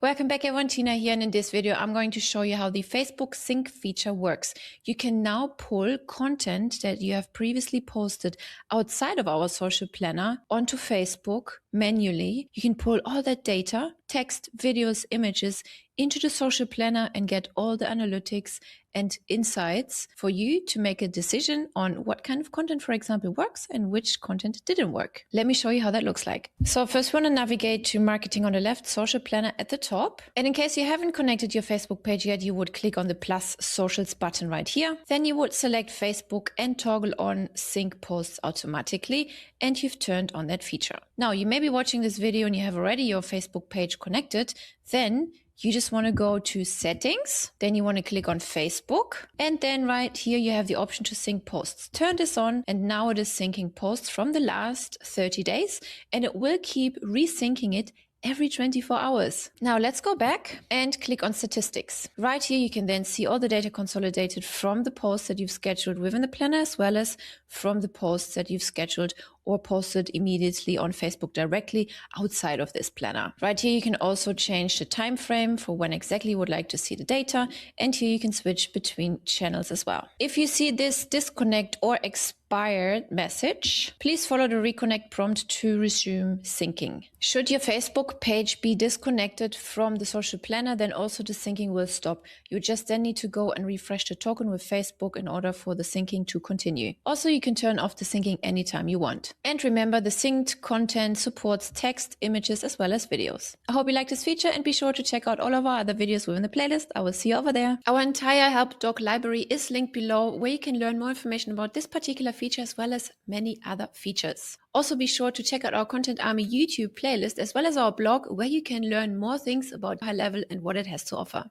Welcome back everyone, Tina here, and in this video I'm going to show you how the Facebook sync feature works. You can now pull content that you have previously posted outside of our social planner onto Facebook manually. You can pull all that data, text, videos, images into the social planner and get all the analytics and insights for you to make a decision on what kind of content, for example, works and which content didn't work. Let me show you how that looks like. So first we want to navigate to marketing on the left, social planner at the top. And in case you haven't connected your Facebook page yet, you would click on the plus socials button right here. Then you would select Facebook and toggle on sync posts automatically, and you've turned on that feature. Now you may be watching this video and you have already your Facebook page connected. Then you just want to go to settings, then you want to click on Facebook, and then right here you have the option to sync posts. Turn this on, and now it is syncing posts from the last 30 days, and it will keep resyncing it every 24 hours. Now let's go back and click on statistics. Right here you can then see all the data consolidated from the posts that you've scheduled within the planner, as well as from the posts that you've scheduled or posted immediately on Facebook directly outside of this planner. Right here you can also change the time frame for when exactly you would like to see the data, and here you can switch between channels as well. If you see this disconnect or expired message, please follow the reconnect prompt to resume syncing. Should your Facebook page be disconnected from the social planner, then also the syncing will stop. You just then need to go and refresh the token with Facebook in order for the syncing to continue. Also, you can turn off the syncing anytime you want. And remember, the synced content supports text, images, as well as videos. I hope you like this feature, and be sure to check out all of our other videos within the playlist. I will see you over there. Our entire help doc library is linked below, where you can learn more information about this particular feature as well as many other features. Also be sure to check out our Content Army YouTube playlist as well as our blog, where you can learn more things about HighLevel and what it has to offer.